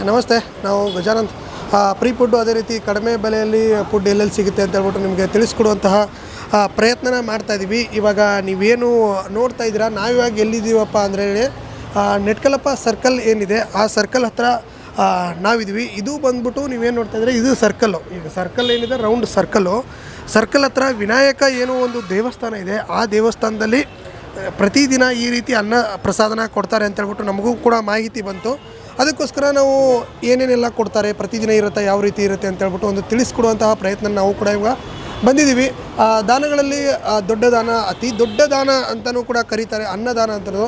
ನಮಸ್ತೆ. ನಾವು Gajanand pre food ಅದೇ ರೀತಿ ಕಡಿಮೆ ಬೆಲೆಯಲ್ಲಿ ಫುಡ್ ಎಲ್ಲೆಲ್ಲಿ ಸಿಗುತ್ತೆ ಅಂತ ಹೇಳ್ಬಿಟ್ಟು ನಿಮಗೆ ತಿಳಿಸ್ಕೊಡುವಂತಹ ಪ್ರಯತ್ನನ ಮಾಡ್ತಾಯಿದ್ದೀವಿ. ಇವಾಗ ನೀವೇನು ನೋಡ್ತಾ ಇದ್ದೀರಾ, ನಾವಿವಾಗ ಎಲ್ಲಿದ್ದೀವಪ್ಪ ಅಂದರೆ ನೆಟ್ಕಲಪ್ಪ ಸರ್ಕಲ್ ಏನಿದೆ ಆ ಸರ್ಕಲ್ ಹತ್ರ ನಾವಿದ್ದೀವಿ. ಇದು ಬಂದ್ಬಿಟ್ಟು ನೀವೇನು ನೋಡ್ತಾ ಇದ್ದೀರಾ, ಇದು ಸರ್ಕಲ್ಲು. ಈಗ ಸರ್ಕಲ್ ಏನಿದೆ ರೌಂಡ್ ಸರ್ಕಲ್ ಹತ್ರ ವಿನಾಯಕ ಏನೋ ಒಂದು ದೇವಸ್ಥಾನ ಇದೆ. ಆ ದೇವಸ್ಥಾನದಲ್ಲಿ ಪ್ರತಿದಿನ ಈ ರೀತಿ ಅನ್ನ ಪ್ರಸಾದನ ಕೊಡ್ತಾರೆ ಅಂತ ಹೇಳ್ಬಿಟ್ಟು ನಮಗೂ ಕೂಡ ಮಾಹಿತಿ ಬಂತು. ಅದಕ್ಕೋಸ್ಕರ ನಾವು ಏನೇನೆಲ್ಲ ಕೊಡ್ತಾರೆ, ಪ್ರತಿದಿನ ಇರುತ್ತೆ, ಯಾವ ರೀತಿ ಇರುತ್ತೆ ಅಂತ ಹೇಳ್ಬಿಟ್ಟು ಒಂದು ತಿಳಿಸ್ಕೊಡುವಂತಹ ಪ್ರಯತ್ನ ನಾವು ಕೂಡ ಇವಾಗ ಬಂದಿದ್ದೀವಿ. ದಾನಗಳಲ್ಲಿ ದೊಡ್ಡ ದಾನ, ಅತಿ ದೊಡ್ಡ ದಾನ ಅಂತಲೂ ಕೂಡ ಕರೀತಾರೆ, ಅನ್ನದಾನ ಅಂತಲೂ.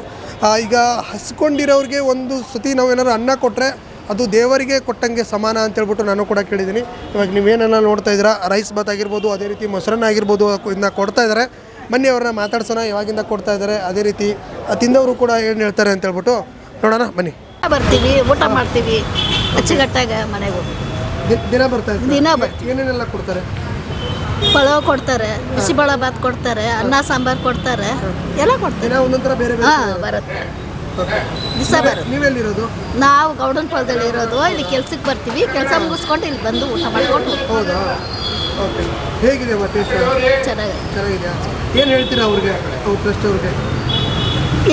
ಈಗ ಹಸ್ಕೊಂಡಿರೋರಿಗೆ ಒಂದು ಸತಿ ನಾವು ಏನಾದ್ರು ಅನ್ನ ಕೊಟ್ಟರೆ ಅದು ದೇವರಿಗೆ ಕೊಟ್ಟಂಗೆ ಸಮಾನ ಅಂತೇಳ್ಬಿಟ್ಟು ನಾನು ಕೂಡ ಕೇಳಿದ್ದೀನಿ. ಇವಾಗ ನೀವೇನೆಲ್ಲ ನೋಡ್ತಾ ಇದ್ದೀರಾ, ರೈಸ್ ಬಾತ್ ಆಗಿರ್ಬೋದು, ಅದೇ ರೀತಿ ಮೊಸರನ್ನ ಆಗಿರ್ಬೋದು ಇಂದ ಕೊಡ್ತಾ ಇದ್ದಾರೆ. ಬನ್ನಿ ಅವ್ರನ್ನ ಮಾತಾಡ್ಸೋಣ, ಯಾವಾಗಿಂದ ಕೊಡ್ತಾ ಇದ್ದಾರೆ, ಅದೇ ರೀತಿ ತಿಂದವರು ಕೂಡ ಏನು ಹೇಳ್ತಾರೆ ಅಂತ ಹೇಳ್ಬಿಟ್ಟು ನೋಡೋಣ ಬನ್ನಿ. ಬರ್ತೀವಿ, ಊಟ ಮಾಡ್ತೀವಿ, ಅಚ್ಚುಕಟ್ಟಾಗ ಮನೆಗೆ ಹೋಗ್ತೀವಿ. ದಿನ ಬರ್ತಾ ಇದ್ದೀವಿ. ದಿನ ಬರ್ತೀವಿ. ಏನೇನೆಲ್ಲ ಕೊಡ್ತಾರೆ? ಪಲಾವ್ ಕೊಡ್ತಾರೆ, ಬಿಸಿಬೇಳೆ ಬಾತ್ ಕೊಡ್ತಾರೆ, ಅನ್ನ ಸಾಂಬಾರು ಕೊಡ್ತಾರೆ, ಎಲ್ಲ ಕೊಡ್ತಾರೆ. ದಿನ ಒಂದೊಂಥರ ಬೇರೆ ಬೇರೆ. ಹಾಂ, ಬರುತ್ತೆ, ದಿವಸ ಬರುತ್ತೆ. ನೀವೆಲ್ಲಿರೋದು? ನಾವು ಗೌಡನ ಪಾಳ್ಯದಲ್ಲಿ ಇರೋದು. ಇಲ್ಲಿ ಕೆಲ್ಸಕ್ಕೆ ಬರ್ತೀವಿ, ಕೆಲಸ ಮುಗಿಸ್ಕೊಂಡು ಇಲ್ಲಿ ಬಂದು ಊಟ ಮಾಡ್ಕೊಂಡು. ಹೌದಾ? ಓಕೆ. ಹೇಗಿದೆ ಟೇಸ್ಟ್? ಚೆನ್ನಾಗಿದೆಯಾ? ಏನು ಹೇಳ್ತೀರಾ ಅವ್ರಿಗೆ, ಅವ್ರ ಟ್ರಸ್ಟ್ ಅವ್ರಿಗೆ?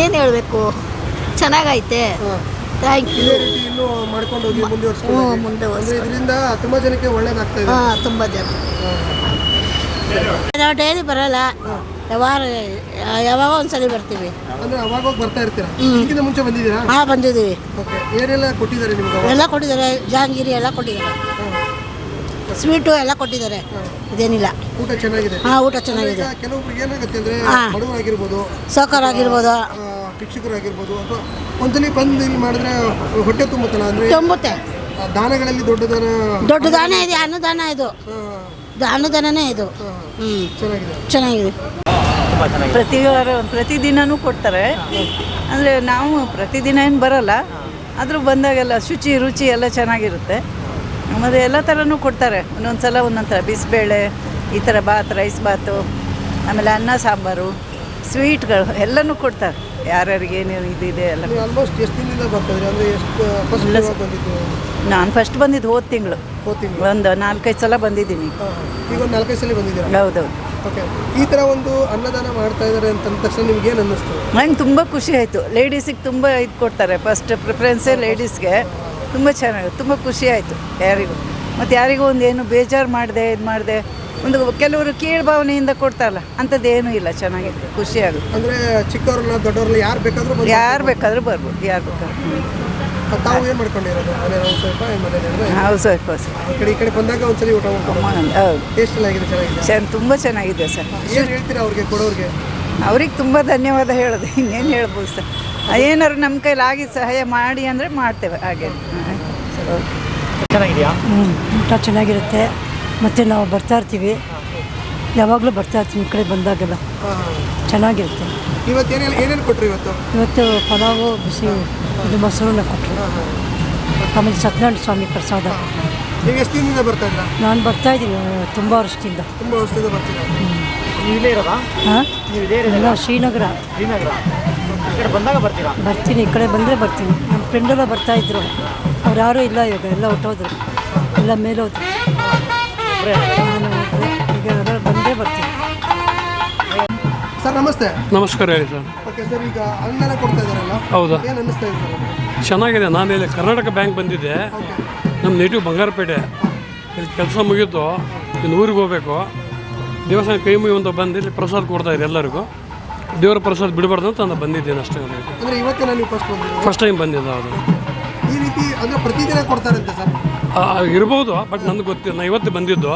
ಏನು ಹೇಳಬೇಕು, ಚೆನ್ನಾಗೈತೆ, ಥ್ಯಾಂಕ್ ಯು. ಇದೇ ರೀತಿ ಇನ್ನೂ ಮಾಡ್ಕೊಂಡು ಹೋಗಿ ಮುಂದೆ ಇದರಿಂದ ತುಂಬ ಜನಕ್ಕೆ ಒಳ್ಳೇದಾಗ್ತಾ ಇದೆ. ಹಾಂ, ತುಂಬ ಜನ. ನಾವು ಡೈಲಿ ಬರಲ್ಲ, ಯಾವಾಗ ಒಂದ್ಸಲಿ ಬರ್ತೀವಿ. ಅಂದರೆ ಅವಾಗ ಬರ್ತಾ ಇರ್ತೀರಾ? ಇದಕ್ಕಿಂತ ಮುಂಚೆ ಬಂದಿದ್ದೀರಾ? ಹಾಂ, ಬಂದಿದ್ದೀವಿ. ಓಕೆ. ಏನೆಲ್ಲ ಕೊಟ್ಟಿದ್ದಾರೆ ನಿಮ್ಗೆ? ಎಲ್ಲ ಕೊಟ್ಟಿದ್ದಾರೆ, ಜಹಾಂಗೀರಿ ಎಲ್ಲ ಕೊಟ್ಟಿದ್ದಾರೆ, ಸ್ವೀಟು ಎಲ್ಲ ಕೊಟ್ಟಿದ್ದಾರೆ. ಇದೇನಿಲ್ಲ, ಊಟ ಚೆನ್ನಾಗಿದೆ. ಹಾಂ, ಊಟ ಚೆನ್ನಾಗಿದೆ. ಕೆಲವೊಬ್ರಿಗೆ ಏನಾಗುತ್ತೆ ಅಂದರೆ ಬಡವರಾಗಿರ್ಬೋದು, ಸಾವುಕಾರಾಗಿರ್ಬೋದು, ಶಿಕ್ಷಕರಾಗಿರ್ಬೋದು, ಅಥವಾ ಒಂದ್ಸಲಿ ಬಂದು ಇಲ್ಲಿ ಮಾಡಿದ್ರೆ ಹೊಟ್ಟೆ ತುಂಬುತ್ತಲ್ಲ, ಅಂದರೆ ತುಂಬುತ್ತೆ. ದಾನಗಳಲ್ಲಿ ದೊಡ್ಡ ದಾನ ಇದೆ, ಅನ್ನದಾನ ಇದು, ಅನ್ನದಾನನೇ ಇದು. ಚೆನ್ನಾಗಿದೆ. ಪ್ರತಿದಿನವೂ ಕೊಡ್ತಾರೆ. ಅಂದರೆ ನಾವು ಪ್ರತಿದಿನ ಏನು ಬರೋಲ್ಲ, ಆದರೂ ಬಂದಾಗೆಲ್ಲ ರುಚಿ ಎಲ್ಲ ಚೆನ್ನಾಗಿರುತ್ತೆ. ಮತ್ತು ಎಲ್ಲ ಥರನೂ ಕೊಡ್ತಾರೆ. ಒಂದೊಂದು ಸಲ ಒಂದೊಂದು ಥರ ಬಿಸಿಬೇಳೆ, ಈ ಥರ ಬಾತ್, ರೈಸ್ ಬಾತು, ಆಮೇಲೆ ಅನ್ನ ಸಾಂಬಾರು, ಸ್ವೀಟ್ಗಳು ಎಲ್ಲನೂ ಕೊಡ್ತಾರೆ. ಯಾರ್ಯಾರಿಗೆ ಏನೇನು ಇದಿದೆ ಎಲ್ಲ. ಆಲ್ಮೋಸ್ಟ್ ಎಷ್ಟು ದಿನದಿಂದ ಬರ್ತಾಯಿದ್ರಿ? ಅಂದರೆ ಎಷ್ಟು ನಾನು ಫಸ್ಟ್ ಬಂದಿದ್ದು ಹೋದ ತಿಂಗಳು ಒಂದು 4-5 ಸಲ ಬಂದಿದ್ದೀನಿ. ಈಗ ಒಂದು 4-5 ಸಲ ಬಂದಿದ್ದೀರಾ? ಹೌದೌದು. ಓಕೆ. ಈ ಥರ ಒಂದು ಅನ್ನದಾನ ಮಾಡ್ತಾ ಇದ್ದಾರೆ ಅಂತ ತಕ್ಷಣ ನಿಮ್ಗೆ ಏನು ಅನ್ನಿಸ್ತು? ನಂಗೆ ತುಂಬ ಖುಷಿ ಆಯಿತು. ಲೇಡೀಸಿಗೆ ತುಂಬ ಇದು ಕೊಡ್ತಾರೆ, ಫಸ್ಟ್ ಪ್ರಿಫರೆನ್ಸೇ ಲೇಡೀಸ್ಗೆ. ತುಂಬ ಚೆನ್ನಾಗಿ, ತುಂಬ ಖುಷಿ ಆಯಿತು ಯಾರಿಗೂ. ಮತ್ತು ಯಾರಿಗೂ ಒಂದು ಏನು ಬೇಜಾರು ಮಾಡಿದೆ ಒಂದು ಕೆಲವರು ಕೀಳ್ಭಾವನೆಯಿಂದ ಕೊಡ್ತಾರಲ್ಲ, ಅಂಥದ್ದು ಏನೂ ಇಲ್ಲ. ಚೆನ್ನಾಗಿದೆ, ಖುಷಿ ಆಗುತ್ತೆ. ಅಂದರೆ ಚಿಕ್ಕವ್ರನ್ನ ದೊಡ್ಡವ್ರನ್ನ ಯಾರು ಬೇಕಾದರೂ ಬರ್ಬೋದು. ತಾವು ಏನು ಮಾಡ್ಕೊಂಡಿರೋದು? ಹೌದು ಸರ್, ಈ ಕಡೆ ಬಂದಾಗ ಒಂದ್ಸಲಿ ಊಟ ಹೌದು. ಟೇಸ್ಟ್ ಎಲ್ಲ ಆಗಿದೆ, ಚೆನ್ನಾಗಿದೆ, ತುಂಬ ಚೆನ್ನಾಗಿದೆ ಸರ್. ಏನು ಹೇಳ್ತೀರಾ ಅವ್ರಿಗೆ ಕೊಡೋರಿಗೆ? ಅವ್ರಿಗೆ ತುಂಬ ಧನ್ಯವಾದ ಹೇಳೋದು, ಇನ್ನೇನು ಹೇಳ್ಬೋದು ಸರ್. ಏನಾದ್ರು ನಮ್ಮ ಕೈಲಾಗಿ ಸಹಾಯ ಮಾಡಿ ಅಂದರೆ ಮಾಡ್ತೇವೆ. ಹಾಗೆ ಚೆನ್ನಾಗಿದೆಯಾ? ಊಟ ಚೆನ್ನಾಗಿರುತ್ತೆ. ಮತ್ತು ನಾವು ಬರ್ತಾ ಇರ್ತೀವಿ, ಯಾವಾಗಲೂ ಬರ್ತಾ ಇರ್ತೀವಿ ಈ ಕಡೆ ಬಂದಾಗೆಲ್ಲ. ಚೆನ್ನಾಗಿರುತ್ತೆ. ಇವತ್ತು ಏನೇನು ಕೊಟ್ಟರು? ಇವತ್ತು ಪಲಾವು, ಬಿಸಿ ಇದು ಮೊಸರನ್ನ ಕೊಟ್ಟರು. ಆಮೇಲೆ ಸತ್ಯನಾರಾಯಣ ಸ್ವಾಮಿ ಪ್ರಸಾದ. ನೀವು ಎಷ್ಟು ದಿನದಿಂದ ಬರ್ತಾ ಇದ್ದೀರಾ? ನಾನು ಬರ್ತಾಯಿದ್ದೀನಿ ತುಂಬ ವರ್ಷದಿಂದ. ಬರ್ತೀರಾ? ಇಲ್ಲೇ ಇರೋದಾ? ಹಾಂ, ಇಲ್ಲ, ಶ್ರೀನಗರ. ಈ ಕಡೆ ಬಂದಾಗ ಬರ್ತೀರಾ? ಬರ್ತೀನಿ, ಈ ಕಡೆ ಬಂದರೆ ಬರ್ತೀನಿ. ನಮ್ಮ ಫ್ರೆಂಡೆಲ್ಲ ಬರ್ತಾಯಿದ್ರು, ಅವ್ರು ಯಾರೂ ಇಲ್ಲ ಇವಾಗ, ಎಲ್ಲ ಹೊಟ್ಟೋದ್ರು, ಎಲ್ಲ ಮೇಲೆ ಹೋದ್ರು. ನಾನು ಈಗ ಬಂದೇ ಬರ್ತೀನಿ. ಸರ್ ನಮಸ್ತೆ. ನಮಸ್ಕಾರ ಹೇಳಿ ಸರ್. ಓಕೆ ಸರ್, ಈಗ ಅನ್ನನ ಕೊಡ್ತಾ ಇದ್ದಾರಲ್ಲ, ಹೌದಾ? ಏನು ಅನ್ನಿಸ್ತಾ ಇದೆ ಸರ್? ಚೆನ್ನಾಗಿದೆ. ನಾನು ಇಲ್ಲಿ ಕರ್ನಾಟಕ ಬ್ಯಾಂಕ್ ಬಂದಿದ್ದೆ. ನಮ್ಮ ನೇಟಿವ್ ಬಂಗಾರಪೇಟೆ. ಇಲ್ಲಿ ಕೆಲಸ ಮುಗಿತು, ಇನ್ನು ಊರಿಗೆ ಹೋಗಬೇಕು. ದೇವಸ್ಥಾನ ಕೈ ಮುಗಿಯುವಂತ ಬಂದು ಇಲ್ಲಿ ಪ್ರಸಾದ ಕೊಡ್ತಾಯಿದೆ ಎಲ್ಲರಿಗೂ. ದೇವರ ಪ್ರಸಾದ ಬಿಡಬಾರ್ದು ಅಂತ ನಾನು ಬಂದಿದ್ದೇನೆ ಅಷ್ಟೇ. ಅಂದರೆ ಇವತ್ತೇ ನಾನು ಫಸ್ಟ್ ಟೈಮ್ ಬಂದಿದ್ದೆ. ಹೌದು. ಈ ರೀತಿ ಅಂದರೆ ಪ್ರತಿದಿನ ಕೊಡ್ತಾರಂತೆ ಸರ್? ಇರ್ಬೋದು, ಬಟ್ ನನಗೆ ಗೊತ್ತಿಲ್ಲ. ನಾನು ಇವತ್ತು ಬಂದಿದ್ದು.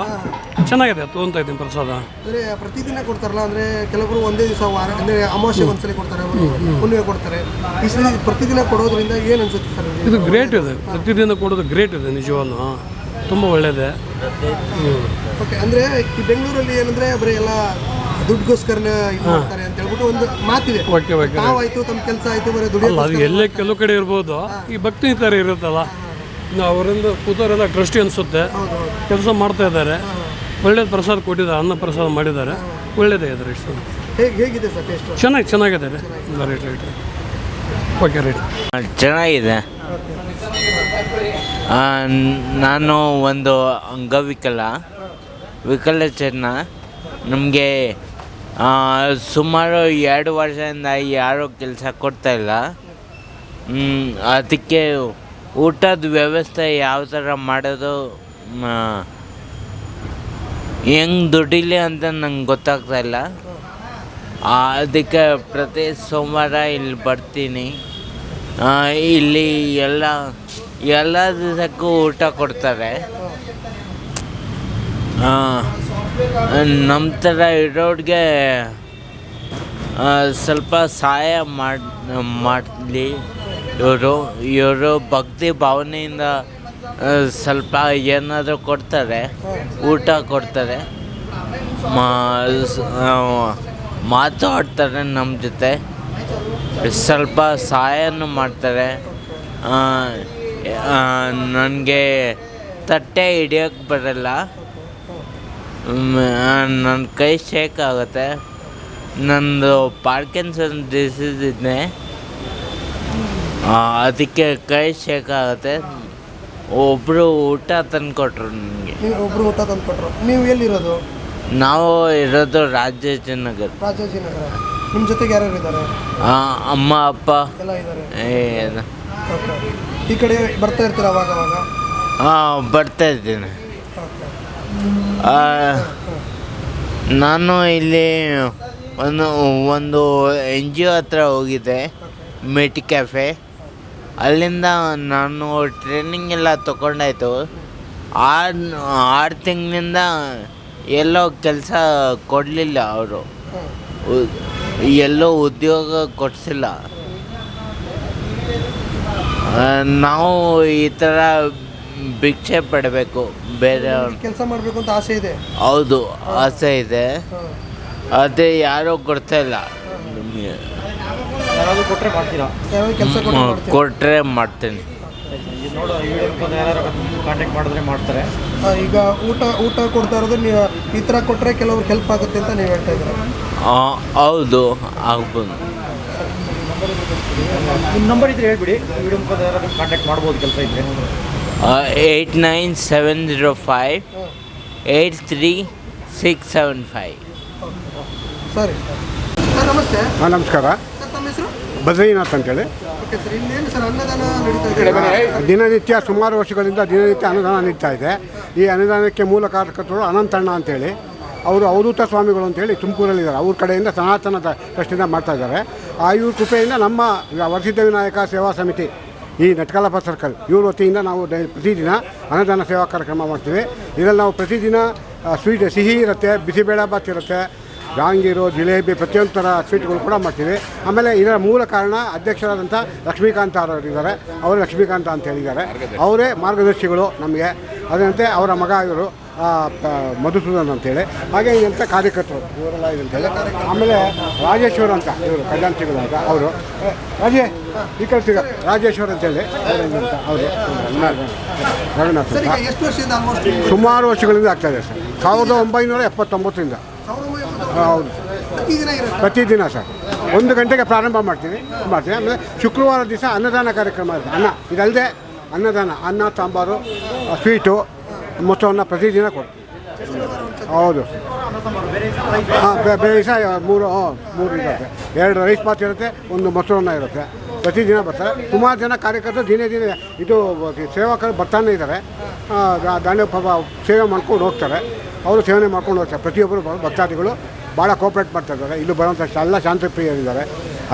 ಚೆನ್ನಾಗಿದೆ, ತೊಗೊತಾ ಇದ್ದೀನಿ ಪ್ರಸಾದ. ಅಂದರೆ ಪ್ರತಿದಿನ ಕೊಡ್ತಾರಲ್ಲ, ಅಂದರೆ ಕೆಲವರು ಒಂದೇ ದಿವಸ ಅಂದರೆ ಅಮಾವಾಸ್ಯೆ ಒಂದ್ಸಲಿ ಕೊಡ್ತಾರೆ, ಹುಣ್ಣಿಮೆ ಕೊಡ್ತಾರೆ. ಈ ಸಲ ಪ್ರತಿದಿನ ಕೊಡೋದ್ರಿಂದ ಏನು ಅನ್ಸುತ್ತೆ ಸರ್? ಇದು ಗ್ರೇಟ್ ಇದೆ, ಪ್ರತಿದಿನ ಕೊಡೋದು ಗ್ರೇಟ್ ಇದೆ, ನಿಜವಾಗ್ಲೂ ತುಂಬ ಒಳ್ಳೆಯದೇ. ಓಕೆ. ಅಂದರೆ ಈ ಬೆಂಗಳೂರಲ್ಲಿ ಏನಂದರೆ ಬರೀ ಎಲ್ಲ ದುಡ್ಡುಗೋಸ್ಕರನೇ ಇದು ಮಾಡ್ತಾರೆ ಅಂತ ಹೇಳ್ಬಿಟ್ಟು ಒಂದು ಮಾತಿದೆ. ನಾವಾಯ್ತು, ತಮ್ಮ ಕೆಲಸ ಆಯಿತು, ಬರೀ ದುಡ್ಡು. ಅದು ಎಲ್ಲೇ ಕೆಲವು ಕಡೆ ಇರ್ಬೋದು, ಈ ಭಕ್ತಿ ಈ ಥರ ಇರುತ್ತಲ್ಲ. ಇನ್ನು ಅವರಿಂದ ಕೂತವರೆಲ್ಲ ಟ್ರಸ್ಟಿ ಅನಿಸುತ್ತೆ, ಕೆಲಸ ಮಾಡ್ತಾ ಇದ್ದಾರೆ. ಒಳ್ಳೇದು ಪ್ರಸಾದ ಕೊಟ್ಟಿದ್ದಾರೆ, ಅನ್ನ ಪ್ರಸಾದ ಮಾಡಿದ್ದಾರೆ, ಒಳ್ಳೇದೇ ಇದೆ. ಇಷ್ಟು ಹೇಗಿದೆ ಸರ್ ಟೇಸ್ಟ್? ಚೆನ್ನಾಗಿದೆ ರೀ. ರೈಟ್. Okay, right. ಚೆನ್ನಾಗಿದೆ. ನಾನು ಒಂದು ವಿಕಲಚೇತನ. ನಮಗೆ ಸುಮಾರು 2 ವರ್ಷದಿಂದ ಯಾರೂ ಕೆಲಸ ಕೊಡ್ತಾಯಿಲ್ಲ. ಅದಕ್ಕೆ ಊಟದ ವ್ಯವಸ್ಥೆ ಯಾವ ಥರ ಮಾಡೋದು, ಹೆಂಗೆ ದುಡಿಲಿ ಅಂತ ನಂಗೆ ಗೊತ್ತಾಗ್ತಾಯಿಲ್ಲ. ಅದಕ್ಕೆ ಪ್ರತಿ ಸೋಮವಾರ ಇಲ್ಲಿ ಬರ್ತೀನಿ. ಇಲ್ಲಿ ಎಲ್ಲ ದಿವಸಕ್ಕೂ ಊಟ ಕೊಡ್ತಾರೆ. ನಮ್ಮ ಥರ ಇರೋರಿಗೆ ಸ್ವಲ್ಪ ಸಹಾಯ ಮಾಡಲಿ. ಇವರು ಭಕ್ತಿ ಭಾವನೆಯಿಂದ ಸ್ವಲ್ಪ ಏನಾದರೂ ಕೊಡ್ತಾರೆ, ಊಟ ಕೊಡ್ತಾರೆ, ಮಾತಾಡ್ತಾರೆ ನಮ್ಮ ಜೊತೆ, ಸ್ವಲ್ಪ ಸಹಾಯನೂ ಮಾಡ್ತಾರೆ. ನನಗೆ ತಟ್ಟೆ ಹಿಡಿಯೋಕ್ಕೆ ಬರಲ್ಲ, ನನ್ನ ಕೈ ಶೇಕ್ ಆಗುತ್ತೆ. ನಂದು ಪಾರ್ಕಿನ್ಸನ್ ಡಿಸೀಸ್ ಇದೆ, ಅದಕ್ಕೆ ಕೈ ಶೇಕ್ ಆಗುತ್ತೆ. ಒಬ್ಬರು ಊಟ ತಂದುಕೊಟ್ರು ನನಗೆ. ಒಬ್ಬರು ಊಟ ತಂದುಕೊಟ್ರು. ನೀವು ಎಲ್ಲಿರೋದು? ನಾವು ಇರೋದು ರಾಜಾಜಿನಗರ. ನಿಮ್ಮ ಜೊತೆಗೆ ಯಾರ್ಯಾರು ಇದ್ದಾರೆ? ಅಮ್ಮ ಅಪ್ಪ ಎಲ್ಲ ಇದ್ದಾರೆ. ಈ ಕಡೆ ಬರ್ತಾ ಇರ್ತೀರ ಅವಾಗ ಅವಾಗ? ಬರ್ತಾ ಇದ್ದೀನಿ. ನಾನು ಇಲ್ಲಿ ಒಂದು NGO ಹತ್ರ ಹೋಗಿದ್ದೆ, ಮೆಟಿ ಕ್ಯಾಫೆ. ಅಲ್ಲಿಂದ ನಾನು ಟ್ರೈನಿಂಗ್ ಎಲ್ಲ ತೊಗೊಂಡಾಯ್ತು. 6 ತಿಂಗಳಿಂದ ಎಲ್ಲೋ ಕೆಲಸ ಕೊಡಲಿಲ್ಲ ಅವರು, ಎಲ್ಲೋ ಉದ್ಯೋಗ ಕೊಡಿಸಿಲ್ಲ. ನಾವು ಈ ಥರ ಭಿಕ್ಷೆ ಪಡಬೇಕು, ಬೇರೆ ಕೆಲಸ ಮಾಡಬೇಕು ಅಂತ ಆಸೆ ಇದೆ. ಹೌದು, ಆಸೆ ಇದೆ. ಅದೇ ಯಾರೂ ಕೊಡ್ತಾ ಇಲ್ಲ. ಕೊಟ್ಟರೆ ಮಾಡ್ತೀನಿ. ಈಗ ಊಟ ಕೊಡ್ತಾ ಇರೋದು ನೀವು ಈ ಥರ ಕೊಟ್ಟರೆ ಕೆಲವ್ರಿಗೆ ಹೆಲ್ಪ್ ಆಗುತ್ತೆ ಅಂತ ನೀವು ಹೇಳ್ತಾ ಇದ್ದೀರಾ? ಹೌದು, ಆಗ್ಬೋದು. ನಿಮ್ಮ ನಂಬರ್ ಇದ್ರೆ ಹೇಳ್ಬಿಡಿ, ವಿಡಿಯೋ ಮುಖಾಂತರ ಯಾರಾದರೂ ಕಾಂಟ್ಯಾಕ್ಟ್ ಮಾಡ್ಬೋದು ಕೆಲಸ ಇದ್ದರೆ. 89705 83675. ಸರಿ ಸರ್, ನಮಸ್ತೆ. ನಮಸ್ಕಾರ. ಸರ್, ತಮ್ಮ ಹೆಸರು? ಬದ್ರೀನಾಥ್ ಅಂತೇಳಿ. ಓಕೆ ಸರ್, ಇನ್ನೇನು ಸರ್ ಅನ್ನದಾನ ನಡೀತಾ ಇದೆ? ದಿನನಿತ್ಯ ಸುಮಾರು ವರ್ಷಗಳಿಂದ ದಿನನಿತ್ಯ ಅನ್ನದಾನ ನಡೀತಾ ಇದೆ. ಈ ಅನ್ನದಾನಕ್ಕೆ ಮೂಲ ಕಾರಕರ್ತರು ಅನಂತಣ್ಣ ಅಂತೇಳಿ, ಅವರು ಅವಧೂತ ಸ್ವಾಮಿಗಳು ಅಂತೇಳಿ ತುಮಕೂರಲ್ಲಿದ್ದಾರೆ. ಅವ್ರ ಕಡೆಯಿಂದ ಸನಾತನ ಟ್ರಸ್ಟಿಂದ ಮಾಡ್ತಾಯಿದ್ದಾರೆ. ಇವ್ರ ಕೃಪೆಯಿಂದ ನಮ್ಮ ವರಸಿದ್ಧ ವಿನಾಯಕ ಸೇವಾ ಸಮಿತಿ, ಈ ನಟ್ಕಲಪ್ಪ ಸರ್ಕಲ್, ಇವ್ರ ವತಿಯಿಂದ ನಾವು ಪ್ರತಿದಿನ ಅನ್ನದಾನ ಸೇವಾ ಕಾರ್ಯಕ್ರಮ ಮಾಡ್ತೀವಿ. ಇದರಲ್ಲಿ ನಾವು ಪ್ರತಿದಿನ ಸ್ವೀಟ್, ಸಿಹಿ ಇರುತ್ತೆ, ಬಿಸಿಬೇಳೆಭಾತ್ ಇರುತ್ತೆ, ಜಾಂಗೀರು, ಜಿಲೇಬಿ, ಪ್ರತಿಯೊಂದು ಥರ ಸ್ವೀಟ್ಗಳು ಕೂಡ ಮಾಡ್ತೀವಿ. ಆಮೇಲೆ ಇದರ ಮೂಲ ಕಾರಣ ಅಧ್ಯಕ್ಷರಾದಂಥ ಲಕ್ಷ್ಮೀಕಾಂತ ಅವರಿದ್ದಾರೆ. ಅವರು ಲಕ್ಷ್ಮೀಕಾಂತ ಅಂತ ಹೇಳಿದ್ದಾರೆ, ಅವರೇ ಮಾರ್ಗದರ್ಶಿಗಳು ನಮಗೆ. ಅದರಂತೆ ಅವರ ಮಗ ಇವರು ಮಧುಸೂದನ್ ಅಂತೇಳಿ, ಹಾಗೆ ಇಂಥ ಕಾರ್ಯಕರ್ತರು ಇವರೆಲ್ಲ ಇದಂತೇಳಿ. ಆಮೇಲೆ ರಾಜೇಶ್ವರ ಅಂತ ಇವರು ಖಜಾಂಚಿಗಳು ಅಂತ, ಅವರು ಈ ಕಡೆ ರಾಜೇಶ್ವರ ಅಂತೇಳಿ ಅವರು ರಘುನಾಥ್ ಅಂತ. ಎಷ್ಟು ವರ್ಷದಿಂದ ಆಲ್ಮೋಸ್ಟ್? ಸುಮಾರು ವರ್ಷಗಳಿಂದ ಆಗ್ತಾಯಿದೆ ಸರ್, 1979ರಿಂದ. ಹೌದು, ಪ್ರತಿದಿನ ಸರ್ 1 ಗಂಟೆಗೆ ಪ್ರಾರಂಭ ಮಾಡ್ತೀವಿ. ಆಮೇಲೆ ಶುಕ್ರವಾರ ದಿವಸ ಅನ್ನದಾನ ಕಾರ್ಯಕ್ರಮ ಇರುತ್ತೆ. ಇದಲ್ಲದೆ ಅನ್ನದಾನ, ಅನ್ನ, ಸಾಂಬಾರು, ಸ್ವೀಟು, ಮೊತ್ತವನ್ನು ಪ್ರತಿದಿನ ಕೊಡ್ತೀವಿ. ಹೌದು, ಬೇರೆ ದಿವಸ 3 ಇರುತ್ತೆ. 2 ರೈಸ್ ಬಾತ್ ಇರುತ್ತೆ, 1 ಮೊಸರನ್ನ ಇರುತ್ತೆ. ಪ್ರತಿದಿನ ಬರ್ತಾರೆ ಸುಮಾರು ಜನ ಕಾರ್ಯಕರ್ತರು. ದಿನೇ ಇದು ಸೇವಕರು ಬರ್ತಾನೆ ಇದ್ದಾರೆ. ದಾಂಡ್ಯ ಸೇವೆ ಮಾಡ್ಕೊಂಡು ಹೋಗ್ತಾರೆ. ಅವರು ಸೇವನೆ ಮಾಡ್ಕೊಂಡು ಹೋಗ್ತಾರೆ. ಪ್ರತಿಯೊಬ್ಬರು ಭಕ್ತಾದಿಗಳು ಭಾಳ ಕೋಪ್ರೇಟ್ ಮಾಡ್ತಾಯಿದ್ದಾರೆ. ಇಲ್ಲಿ ಬರುವಂಥ ಎಲ್ಲ ಶಾಂತಿಪ್ರಿಯರಿದ್ದಾರೆ.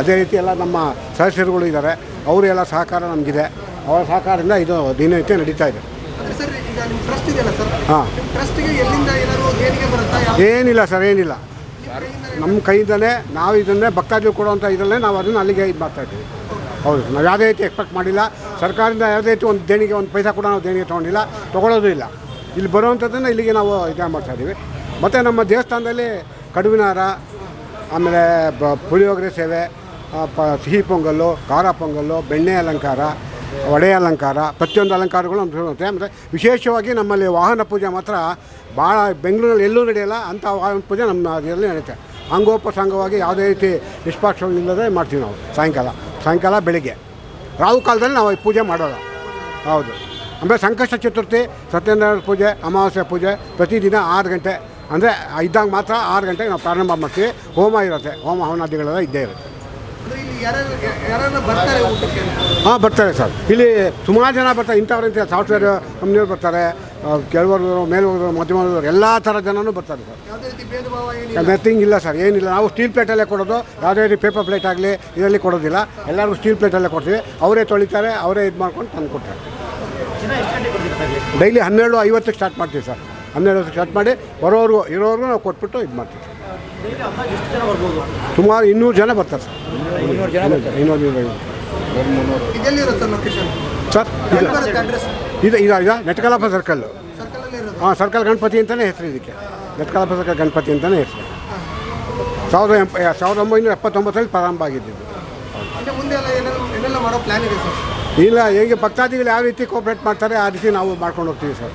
ಅದೇ ರೀತಿ ಎಲ್ಲ ನಮ್ಮ ಸದಸ್ಯರುಗಳು ಇದ್ದಾರೆ, ಅವರು ಎಲ್ಲ ಸಹಕಾರ ನಮಗಿದೆ. ಅವರ ಸಹಕಾರದಿಂದ ಇದು ದಿನನಿತ್ಯ ನಡೀತಾ ಇದೆ. ಹಾಂ, ಏನಿಲ್ಲ ಸರ್, ಏನಿಲ್ಲ. ನಮ್ಮ ಕೈಯಿಂದಲೇ ನಾವು ಇದನ್ನೇ ಭಕ್ತಾದಿಗಳು ಕೊಡುವಂಥ ಇದರಲ್ಲೇ ನಾವು ಅದನ್ನು ಅಲ್ಲಿಗೆ ಇದು ಮಾಡ್ತಾಯಿದ್ದೀವಿ. ಹೌದು, ನಾವು ಯಾವುದೇ ರೀತಿ ಎಕ್ಸ್ಪೆಕ್ಟ್ ಮಾಡಿಲ್ಲ. ಸರ್ಕಾರದಿಂದ ಯಾವುದೇ ರೀತಿ ಒಂದು ದೇಣಿಗೆ, ಒಂದು ಪೈಸಾ ಕೂಡ ನಾವು ದೇಣಿಗೆ ತೊಗೊಂಡಿಲ್ಲ, ತೊಗೊಳ್ಳೋದು ಇಲ್ಲ. ಇಲ್ಲಿ ಬರುವಂಥದ್ದನ್ನು ಇಲ್ಲಿಗೆ ನಾವು ಇದು ಮಾಡ್ತಾಯಿದ್ದೀವಿ. ಮತ್ತು ನಮ್ಮ ದೇವಸ್ಥಾನದಲ್ಲಿ ಕಡುವಿನ ಹಾರ, ಆಮೇಲೆ ಪುಳಿಯೋಗರೆ ಸೇವೆ, ಸಿಹಿ ಪೊಂಗಲ್ಲು, ಖಾರ ಪೊಂಗಲ್ಲು, ಬೆಣ್ಣೆ ಅಲಂಕಾರ, ಒಡೆ ಅಲಂಕಾರ, ಪ್ರತಿಯೊಂದು ಅಲಂಕಾರಗಳು ನಮ್ಗೆ ಸಿಗುತ್ತೆ. ಮತ್ತು ವಿಶೇಷವಾಗಿ ನಮ್ಮಲ್ಲಿ ವಾಹನ ಪೂಜೆ ಮಾತ್ರ ಭಾಳ ಬೆಂಗಳೂರಲ್ಲಿ ಎಲ್ಲೂ ನಡೆಯಲ್ಲ. ಅಂಥ ವಾಹನ ಪೂಜೆ ನಮ್ಮ ಇದರಲ್ಲಿ ನಡೆಯುತ್ತೆ. ಅಂಗೋಪಸಾಂಗವಾಗಿ ಯಾವುದೇ ರೀತಿ ನಿಷ್ಪಕ್ಷ ಇಲ್ಲದೆ ಮಾಡ್ತೀವಿ ನಾವು. ಸಾಯಂಕಾಲ ಬೆಳಿಗ್ಗೆ ರಾಹು ಕಾಲದಲ್ಲಿ ನಾವು ಈ ಪೂಜೆ ಮಾಡೋಲ್ಲ. ಹೌದು. ಆಮೇಲೆ ಸಂಕಷ್ಟ ಚತುರ್ಥಿ, ಸತ್ಯನಾರಾಯಣ ಪೂಜೆ, ಅಮಾವಾಸ್ಯೆ ಪೂಜೆ ಪ್ರತಿದಿನ 6 ಗಂಟೆ ಅಂದರೆ ಇದ್ದಾಗ ಮಾತ್ರ 6 ಗಂಟೆಗೆ ನಾವು ಪ್ರಾರಂಭ ಮಾಡ್ತೀವಿ. ಹೋಮ ಇರುತ್ತೆ, ಹೋಮ ಹವನಾದಿಗಳೆಲ್ಲ ಇದ್ದೇ ಇರುತ್ತೆ. ಹಾಂ, ಬರ್ತಾರೆ ಸರ್. ಇಲ್ಲಿ ಸುಮಾರು ಜನ ಬರ್ತಾರೆ. ಇಂಥವ್ರಂತ ಸಾಫ್ಟ್ವೇರ್ ಕಂಪ್ನಿಯವ್ರು ಬರ್ತಾರೆ, ಕೆಲವರು ಮೇಲ್ವರ್ಗದವರು, ಮಧ್ಯಮದವರು, ಎಲ್ಲ ಥರ ಜನನೂ ಬರ್ತಾರೆ ಸರ್. ನಥಿಂಗ್ ಇಲ್ಲ ಸರ್, ಏನಿಲ್ಲ. ನಾವು ಸ್ಟೀಲ್ ಪ್ಲೇಟಲ್ಲೇ ಕೊಡೋದು, ಯಾವುದೇ ರೀತಿ ಪೇಪರ್ ಪ್ಲೇಟ್ ಆಗಲಿ ಇದರಲ್ಲಿ ಕೊಡೋದಿಲ್ಲ. ಎಲ್ಲರಿಗೂ ಸ್ಟೀಲ್ ಪ್ಲೇಟಲ್ಲೇ ಕೊಡ್ತೀವಿ. ಅವರೇ ತೊಳಿತಾರೆ, ಅವರೇ ಇದು ಮಾಡ್ಕೊಂಡು ತಂದು ಕೊಡ್ತಾರೆ. ಡೈಲಿ 12:50 ಸ್ಟಾರ್ಟ್ ಮಾಡ್ತೀವಿ ಸರ್. 12 ಸ್ಟಾರ್ಟ್ ಮಾಡಿ ಇರೋರ್ಗೂ ನಾವು ಕೊಟ್ಬಿಟ್ಟು ಇದು ಮಾಡ್ತೀವಿ ಸರ್. ಸುಮಾರು 200 ಜನ ಬರ್ತಾರೆ ಸರ್. 200 ಸರ್. ಇದು ನೆಟ್ಕಲಪ್ಪ ಸರ್ಕಲ್ಲು. ಹಾಂ, ಸರ್ಕಲ್ ಗಣಪತಿ ಅಂತಲೇ ಹೆಸರು ಇದಕ್ಕೆ. ನೆಟ್ಕಲಪ್ಪ ಸರ್ಕಲ್ ಗಣಪತಿ ಅಂತಲೇ ಹೆಸರು. 1979 ಪ್ರಾರಂಭ ಆಗಿದ್ದು. ಇಲ್ಲ, ಹೇಗೆ ಭಕ್ತಾದಿಗಳು ಯಾವ ರೀತಿ ಕೋಆಪ್ರೇಟ್ ಮಾಡ್ತಾರೆ ಆ ರೀತಿ ನಾವು ಮಾಡ್ಕೊಂಡು ಹೋಗ್ತೀವಿ ಸರ್.